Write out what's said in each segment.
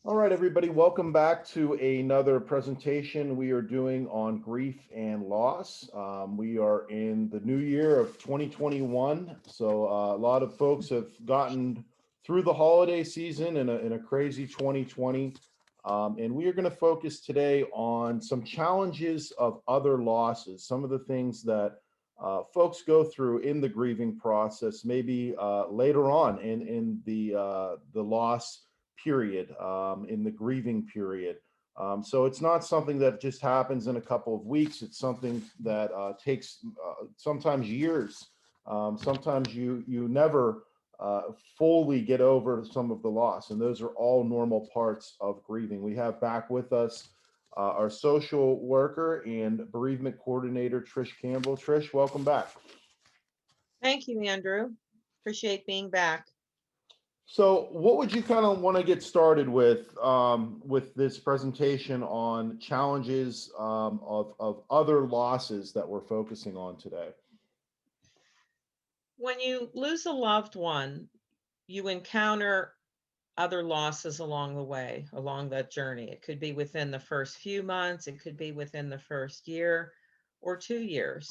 All right, everybody, welcome back to another presentation we are doing on grief and loss. We are in the new year of 2021, so a lot of folks have gotten through the holiday season in a crazy 2020. And we are going to focus today on some challenges of other losses, some of the things that folks go through in the grieving process, maybe later on in the loss period, in the grieving period. So it's not something that just happens in a couple of weeks. It's something that takes sometimes years. Sometimes you never fully get over some of the loss, and those are all normal parts of grieving. We have back with us our social worker and bereavement coordinator, Trish Campbell. Trish, welcome back. Thank you, Andrew. Appreciate being back. So, what would you kind of want to get started with this presentation on challenges of other losses that we're focusing on today? When you lose a loved one, you encounter other losses along the way, along that journey. It could be within the first few months, it could be within the first year or 2 years.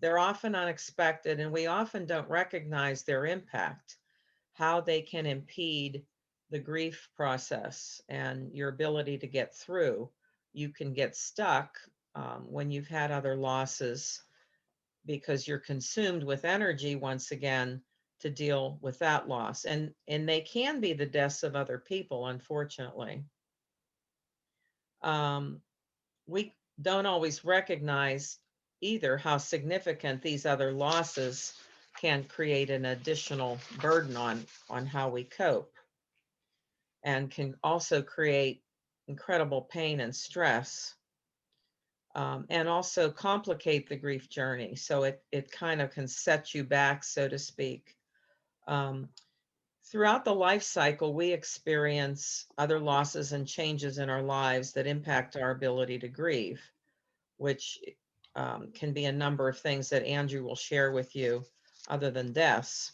They're often unexpected, and we often don't recognize their impact, how they can impede the grief process and your ability to get through. You can get stuck when you've had other losses because you're consumed with energy once again to deal with that loss, and they can be the deaths of other people, unfortunately. um, we don't always recognize either how significant these other losses can create an additional burden on how we cope, and can also create incredible pain and stress, and also complicate the grief journey. So it kind of can set you back, so to speak. Um, Throughout the life cycle, we experience other losses and changes in our lives that impact our ability to grieve, which can be a number of things that Andrew will share with you other than deaths.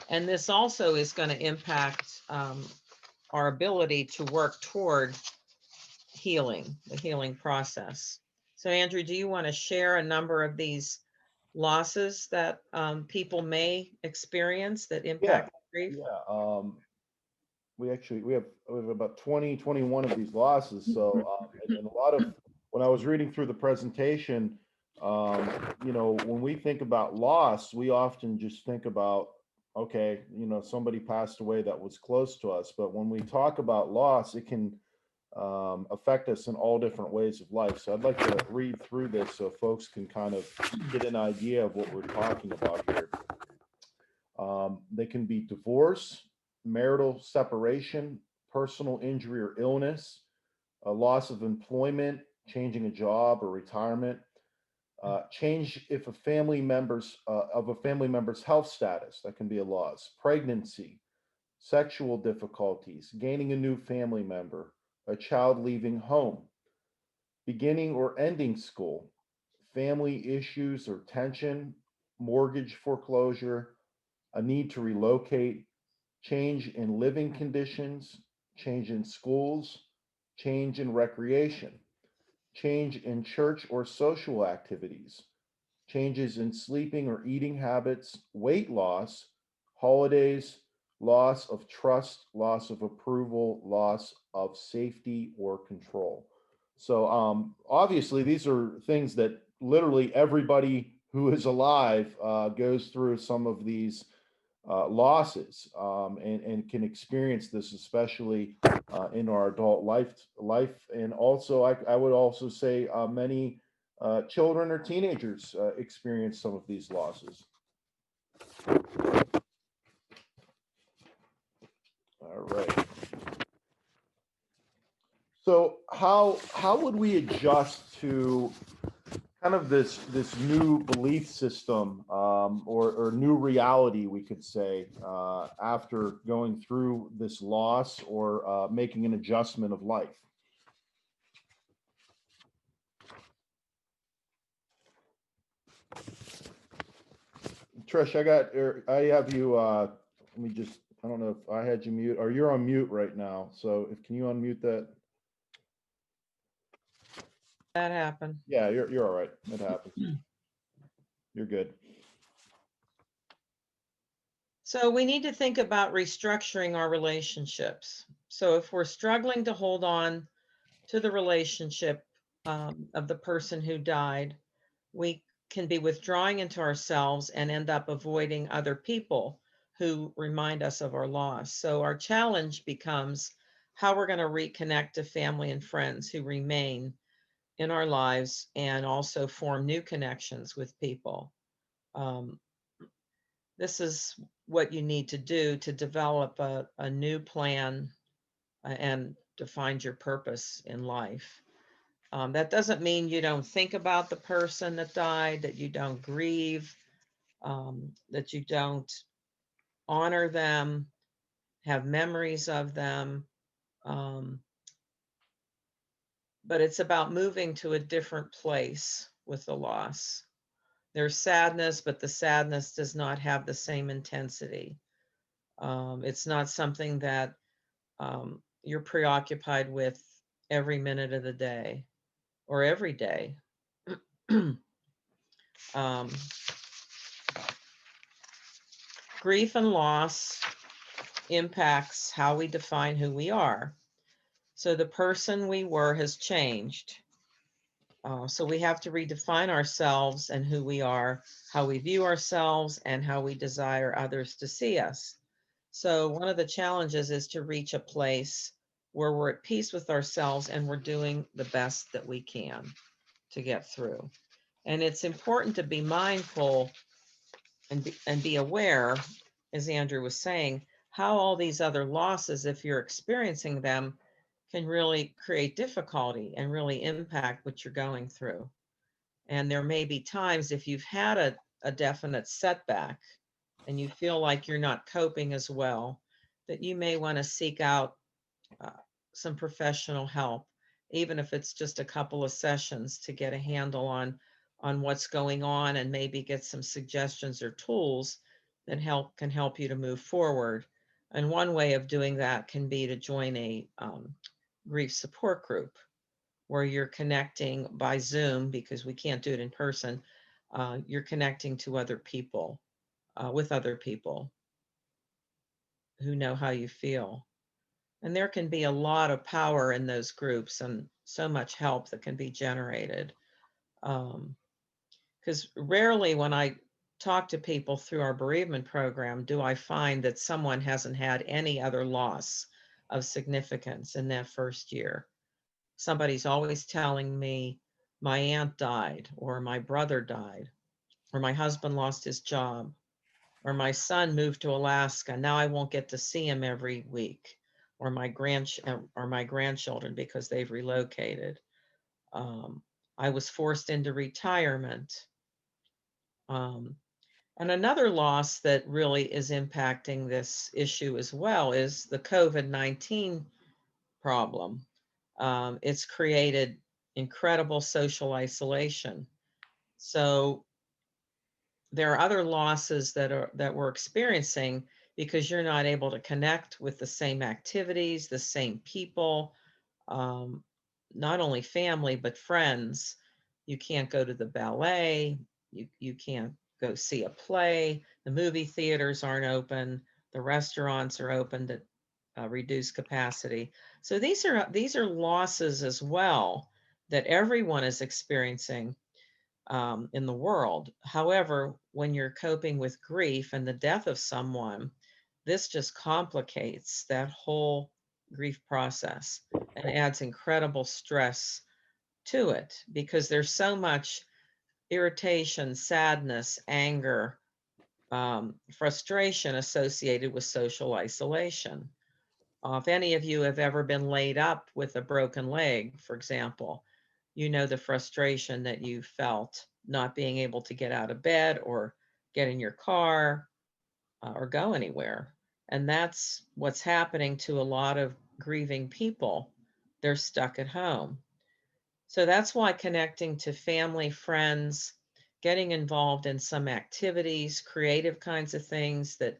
And this also is going to impact our ability to work toward healing, the healing process. So, Andrew, do you want to share a number of these losses that people may experience that Yeah, impact grief? yeah. We have about 20, 21 of these losses. So, and a lot of when I was reading through the presentation, when we think about loss, we often just think about, okay, somebody passed away that was close to us. But when we talk about loss, it can affect us in all different ways of life. So I'd like to read through this so folks can kind of get an idea of what we're talking about here. They can be divorce, marital separation, personal injury or illness, a loss of employment, changing a job or retirement, change if a family member's of a family member's health status, that can be a loss, pregnancy, sexual difficulties, gaining a new family member, a child leaving home, beginning or ending school, family issues or tension, mortgage foreclosure, a need to relocate, change in living conditions, change in schools, change in recreation, change in church or social activities, changes in sleeping or eating habits, weight loss, holidays, loss of trust, loss of approval, loss of safety or control. So, obviously, these are things that literally everybody who is alive goes through some of these losses, and can experience this, especially in our adult life. And also, I would also say many children or teenagers experience some of these losses. All right. So how would we adjust to kind of this new belief system, or new reality, we could say, after going through this loss, or making an adjustment of life? Trish, I have you. Let me just I don't know if I had you mute, or you're on mute right now. So can you unmute that? That happened. Yeah, you're all right. It happens. You're good. So we need to think about restructuring our relationships. So if we're struggling to hold on to the relationship of the person who died, we can be withdrawing into ourselves and end up avoiding other people who remind us of our loss. So our challenge becomes how we're going to reconnect to family and friends who remain in our lives and also form new connections with people. Um, this is what you need to do to develop a new plan and to find your purpose in life. That doesn't mean you don't think about the person that died, that you don't grieve, that you don't honor them, have memories of them. Um, but it's about moving to a different place with the loss. There's sadness, but the sadness does not have the same intensity. It's not something that you're preoccupied with every minute of the day or every day. um, Grief and loss impacts how we define who we are. So the person we were has changed. So we have to redefine ourselves and who we are, how we view ourselves, and how we desire others to see us. So one of the challenges is to reach a place where we're at peace with ourselves and we're doing the best that we can to get through. And it's important to be mindful and be aware, as Andrew was saying, how all these other losses, if you're experiencing them, can really create difficulty and really impact what you're going through. And there may be times if you've had a definite setback and you feel like you're not coping as well, that you may want to seek out uh, some professional help, even if it's just a couple of sessions to get a handle on what's going on and maybe get some suggestions or tools that can help you to move forward. And one way of doing that can be to join a grief support group where you're connecting by Zoom because we can't do it in person. You're connecting to other people, with other people who know how you feel. And there can be a lot of power in those groups and so much help that can be generated. Because rarely when I talk to people through our bereavement program, do I find that someone hasn't had any other loss of significance in that first year. Somebody's always telling me, my aunt died, or my brother died, or my husband lost his job, or my son moved to Alaska. Now I won't get to see him every week, or my grandchildren because they've relocated. I was forced into retirement. Um, and another loss that really is impacting this issue as well is the COVID-19 problem. It's created incredible social isolation. So there are other losses that we're experiencing because you're not able to connect with the same activities, the same people, um, not only family but friends. You can't go to the ballet. You can't go see a play. The movie theaters aren't open. The restaurants are open to reduced capacity. So these are losses as well that everyone is experiencing in the world. However, when you're coping with grief and the death of someone, this just complicates that whole grief process and adds incredible stress to it because there's so much irritation, sadness, anger, frustration associated with social isolation. If any of you have ever been laid up with a broken leg, for example, you know the frustration that you felt not being able to get out of bed or get in your car or go anywhere. And that's what's happening to a lot of grieving people. They're stuck at home. So that's why connecting to family, friends, getting involved in some activities, creative kinds of things that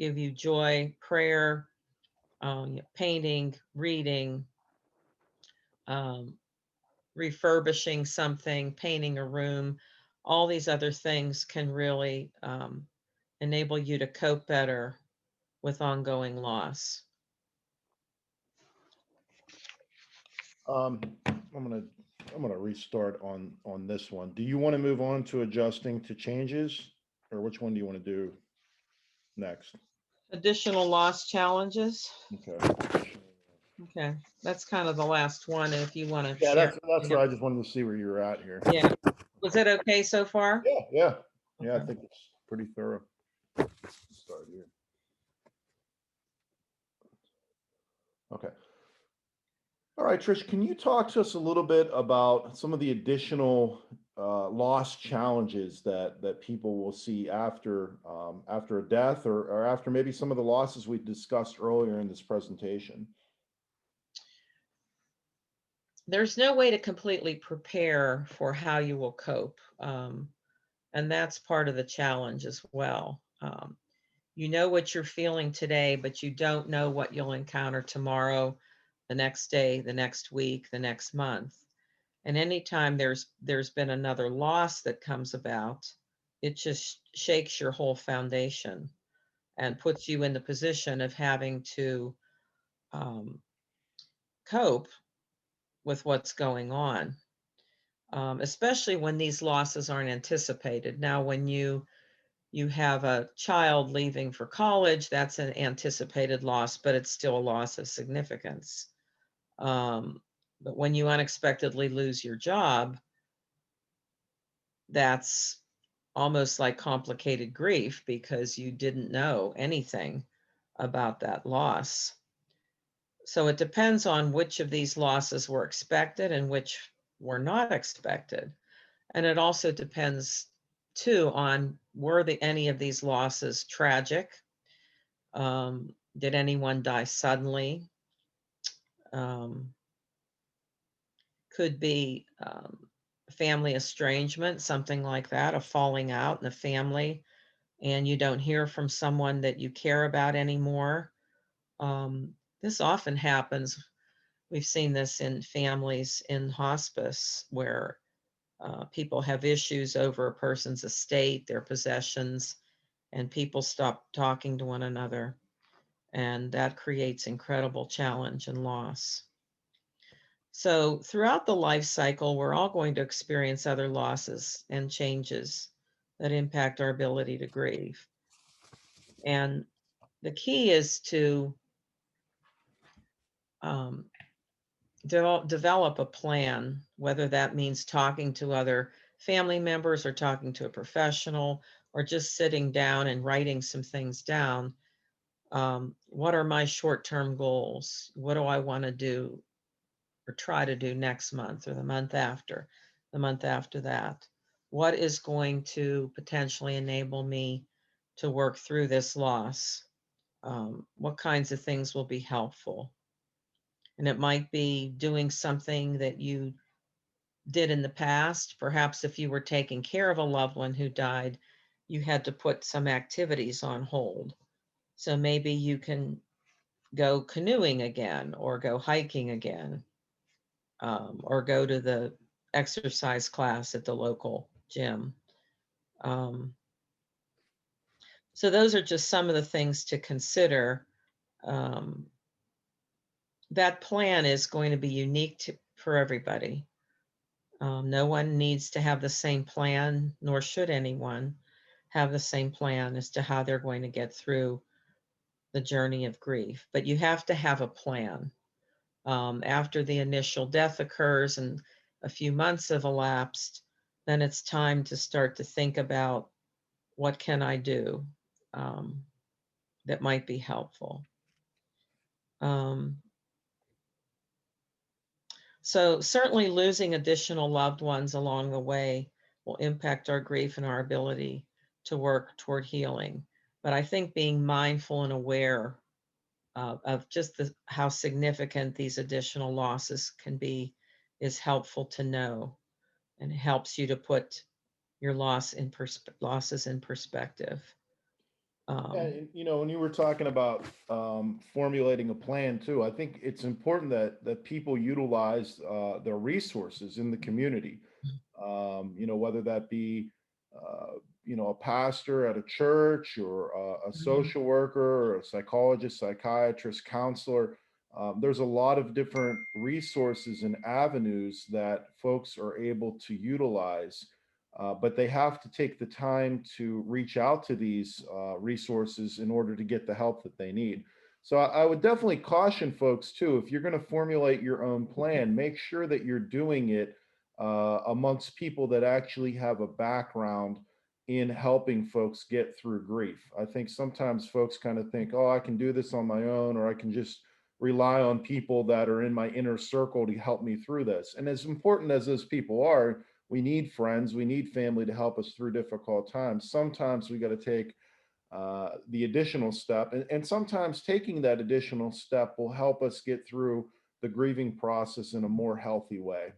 give you joy, prayer, painting, reading, um, refurbishing something, painting a room, all these other things can really enable you to cope better with ongoing loss. I'm gonna restart on this one. Do you want to move on to adjusting to changes, or which one do you want to do next? Additional loss challenges. Okay. Okay, that's kind of the last one if you want to Yeah, share. that's what I just wanted to see where you're at here. Yeah. Was it okay so far? Yeah. I Okay. think it's pretty thorough. Let's start here. Okay. All right, Trish, can you talk to us a little bit about some of the additional loss challenges that people will see after a death, or after maybe some of the losses we discussed earlier in this presentation? There's no way to completely prepare for how you will cope. And that's part of the challenge as well. You know what you're feeling today, but you don't know what you'll encounter tomorrow, the next day, the next week, the next month. And anytime there's been another loss that comes about, it just shakes your whole foundation and puts you in the position of having to um, cope with what's going on, especially when these losses aren't anticipated. Now, when you have a child leaving for college, that's an anticipated loss, but it's still a loss of significance. But when you unexpectedly lose your job, that's almost like complicated grief because you didn't know anything about that loss. So it depends on which of these losses were expected and which were not expected. And it also depends too on were any of these losses tragic? Did anyone die suddenly? Um, could be family estrangement, something like that, a falling out in the family, and you don't hear from someone that you care about anymore. This often happens. We've seen this in families in hospice where people have issues over a person's estate, their possessions, and people stop talking to one another. And that creates incredible challenge and loss. So, throughout the life cycle, we're all going to experience other losses and changes that impact our ability to grieve. And the key is to um, develop a plan, whether that means talking to other family members or talking to a professional or just sitting down and writing some things down. What are my short-term goals? What do I want to do or try to do next month or the month after that? What is going to potentially enable me to work through this loss? What kinds of things will be helpful? And it might be doing something that you did in the past. Perhaps if you were taking care of a loved one who died, you had to put some activities on hold. So maybe you can go canoeing again or go hiking again, or go to the exercise class at the local gym. Um, so those are just some of the things to consider. Um, that plan is going to be unique for everybody. No one needs to have the same plan, nor should anyone have the same plan as to how they're going to get through the journey of grief. But you have to have a plan. After the initial death occurs and a few months have elapsed, then it's time to start to think about what can I do that might be helpful. Um, so certainly losing additional loved ones along the way will impact our grief and our ability to work toward healing. But I think being mindful and aware of just how significant these additional losses can be is helpful to know, and helps you to put your losses in perspective. Yeah, Um, and, when you were talking about formulating a plan too, I think it's important that people utilize their resources in the community. Whether that be a pastor at a church or a mhm. social worker or a psychologist, psychiatrist, counselor. There's a lot of different resources and avenues that folks are able to utilize, but they have to take the time to reach out to these resources in order to get the help that they need. So I would definitely caution folks too, if you're going to formulate your own plan, make sure that you're doing it amongst people that actually have a background in helping folks get through grief. I think sometimes folks kind of think, oh, I can do this on my own, or I can just rely on people that are in my inner circle to help me through this. And as important as those people are, we need friends, we need family to help us through difficult times. Sometimes we got to take the additional step, and sometimes taking that additional step will help us get through the grieving process in a more healthy way.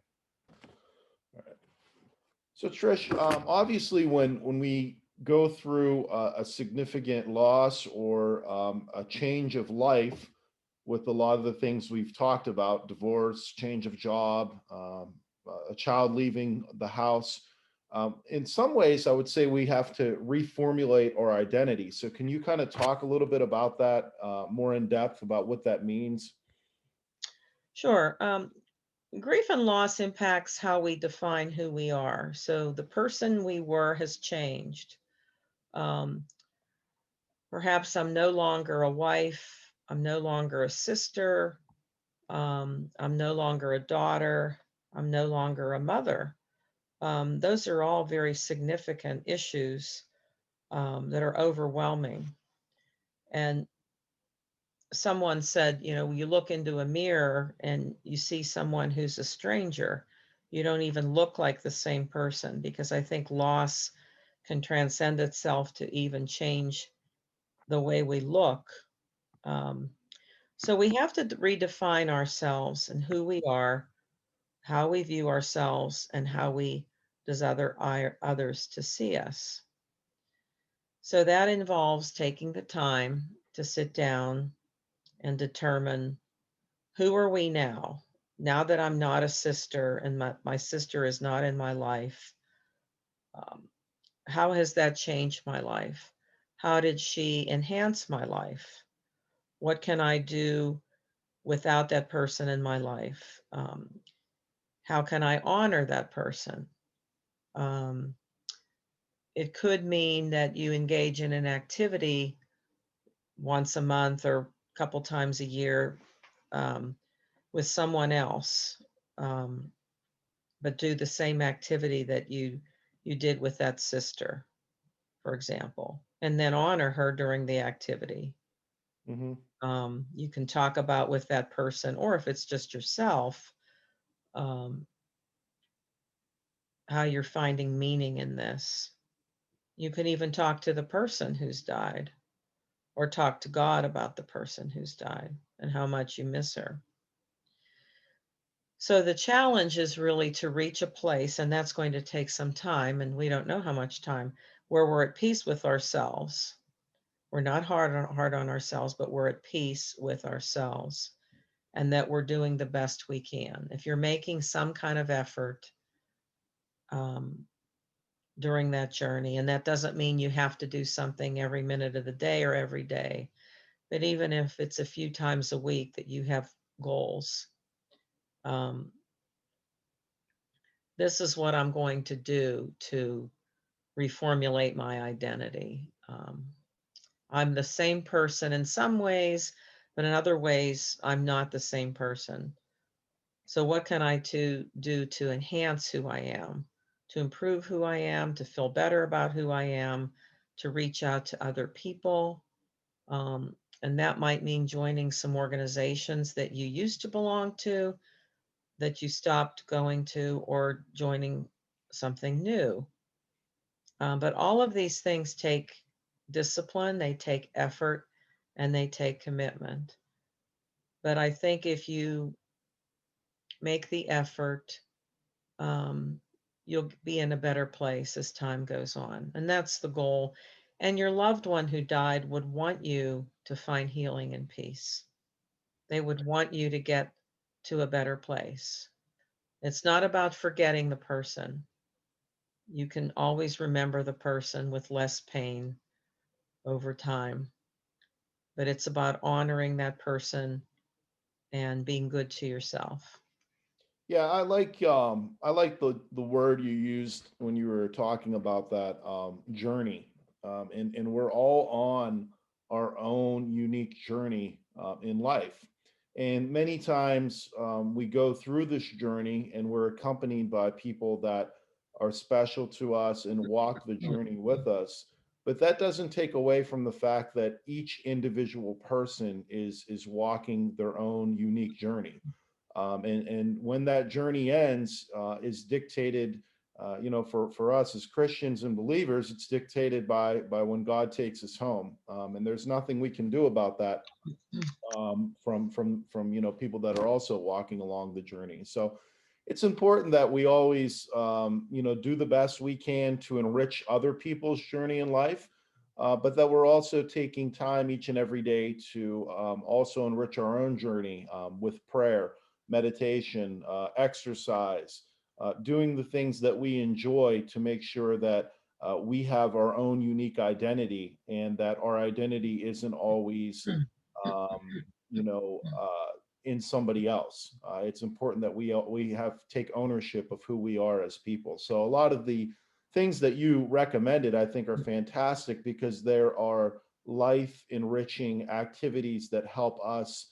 So Trish, obviously, when we go through a significant loss or a change of life, with a lot of the things we've talked about, divorce, change of job, a child leaving the house, in some ways, I would say we have to reformulate our identity. So can you kind of talk a little bit about that more in depth about what that means? Sure. Grief and loss impacts how we define who we are. So the person we were has changed. Um, Perhaps I'm no longer a wife. I'm no longer a sister. I'm no longer a daughter. I'm no longer a mother. Those are all very significant issues that are overwhelming. And someone said, you look into a mirror and you see someone who's a stranger. You don't even look like the same person, because I think loss can transcend itself to even change the way we look. Um, so we have to redefine ourselves and who we are, how we view ourselves, and how we desire others to see us. So that involves taking the time to sit down and determine, who are we now that I'm not a sister and my sister is not in my life. um, how has that changed my life? How did she enhance my life? What can I do without that person in my life? How can I honor that person? um, it could mean that you engage in an activity once a month or a couple times a year, um, with someone else, um, but do the same activity that you did with that sister, for example, and then honor her during the activity. Hmm. You can talk about with that person, or if it's just yourself, um, how you're finding meaning in this. You can even talk to the person who's died, or talk to God about the person who's died and how much you miss her. So the challenge is really to reach a place, and that's going to take some time, and we don't know how much time, where we're at peace with ourselves. We're not hard on ourselves, but we're at peace with ourselves, and that we're doing the best we can. If you're making some kind of effort um, during that journey, and that doesn't mean you have to do something every minute of the day or every day, but even if it's a few times a week that you have goals, um, this is what I'm going to do to reformulate my identity. I'm the same person in some ways, but in other ways, I'm not the same person. So, what can I do to enhance who I am, to improve who I am, to feel better about who I am, to reach out to other people? And that might mean joining some organizations that you used to belong to, that you stopped going to, or joining something new. But all of these things take discipline, they take effort, and they take commitment. But I think if you make the effort, um, you'll be in a better place as time goes on. And that's the goal. And your loved one who died would want you to find healing and peace. They would want you to get to a better place. It's not about forgetting the person. You can always remember the person with less pain over time, but it's about honoring that person and being good to yourself. Yeah, I like the word you used when you were talking about that journey, and we're all on our own unique journey in life, and many times we go through this journey and we're accompanied by people that are special to us and walk the journey with us. But that doesn't take away from the fact that each individual person is walking their own unique journey, and when that journey ends, is dictated, for us as Christians and believers, it's dictated by when God takes us home, and there's nothing we can do about that, from people that are also walking along the journey. So it's important that we always, do the best we can to enrich other people's journey in life, but that we're also taking time each and every day to also enrich our own journey, with prayer, meditation, exercise, doing the things that we enjoy to make sure that we have our own unique identity and that our identity isn't always um, in somebody else. It's important that we have take ownership of who we are as people. So a lot of the things that you recommended, I think, are fantastic because there are life enriching activities that help us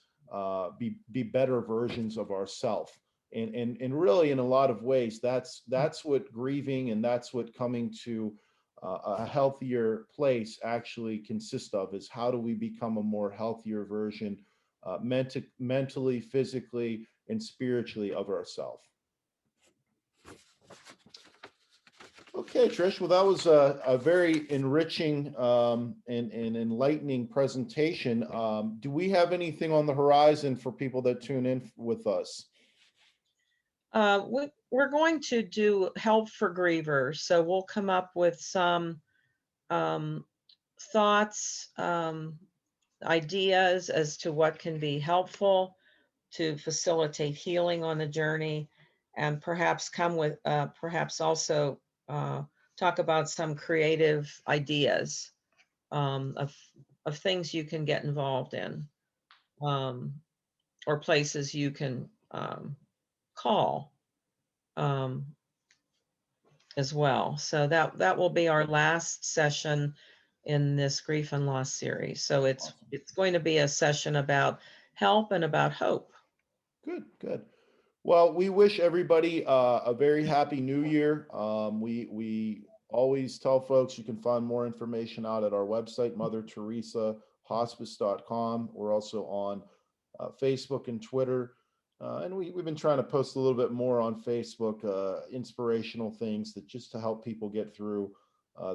be better versions of ourself. And really, in a lot of ways, that's what grieving and that's what coming to a healthier place actually consists of, is how do we become a more healthier version, mentally, physically, and spiritually of ourselves. Okay, Trish. Well, that was a very enriching and enlightening presentation. Do we have anything on the horizon for people that tune in with us? We're going to do help for grievers. So we'll come up with some um, thoughts, ideas as to what can be helpful to facilitate healing on the journey, and perhaps come with, perhaps also talk about some creative ideas, of things you can get involved in, um, or places you can call, um, as well. So that will be our last session in this grief and loss series. So Awesome. it's going to be a session about help and about hope. Good, good. Well, we wish everybody a very happy new year. We always tell folks you can find more information out at our website, MotherTeresaHospice.com. We're also on Facebook and Twitter. And we've been trying to post a little bit more on Facebook, inspirational things that just to help people get through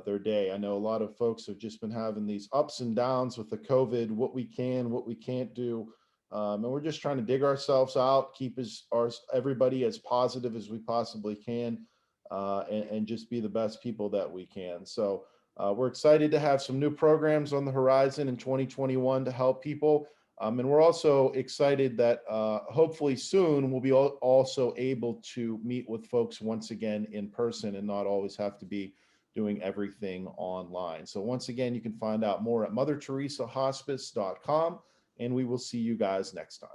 their day. I know a lot of folks have just been having these ups and downs with the COVID, what we can, what we can't do. And we're just trying to dig ourselves out, keep everybody as positive as we possibly can, and just be the best people that we can. So we're excited to have some new programs on the horizon in 2021 to help people. And we're also excited that hopefully soon we'll be also able to meet with folks once again in person and not always have to be doing everything online. So once again, you can find out more at MotherTeresaHospice.com, and we will see you guys next time.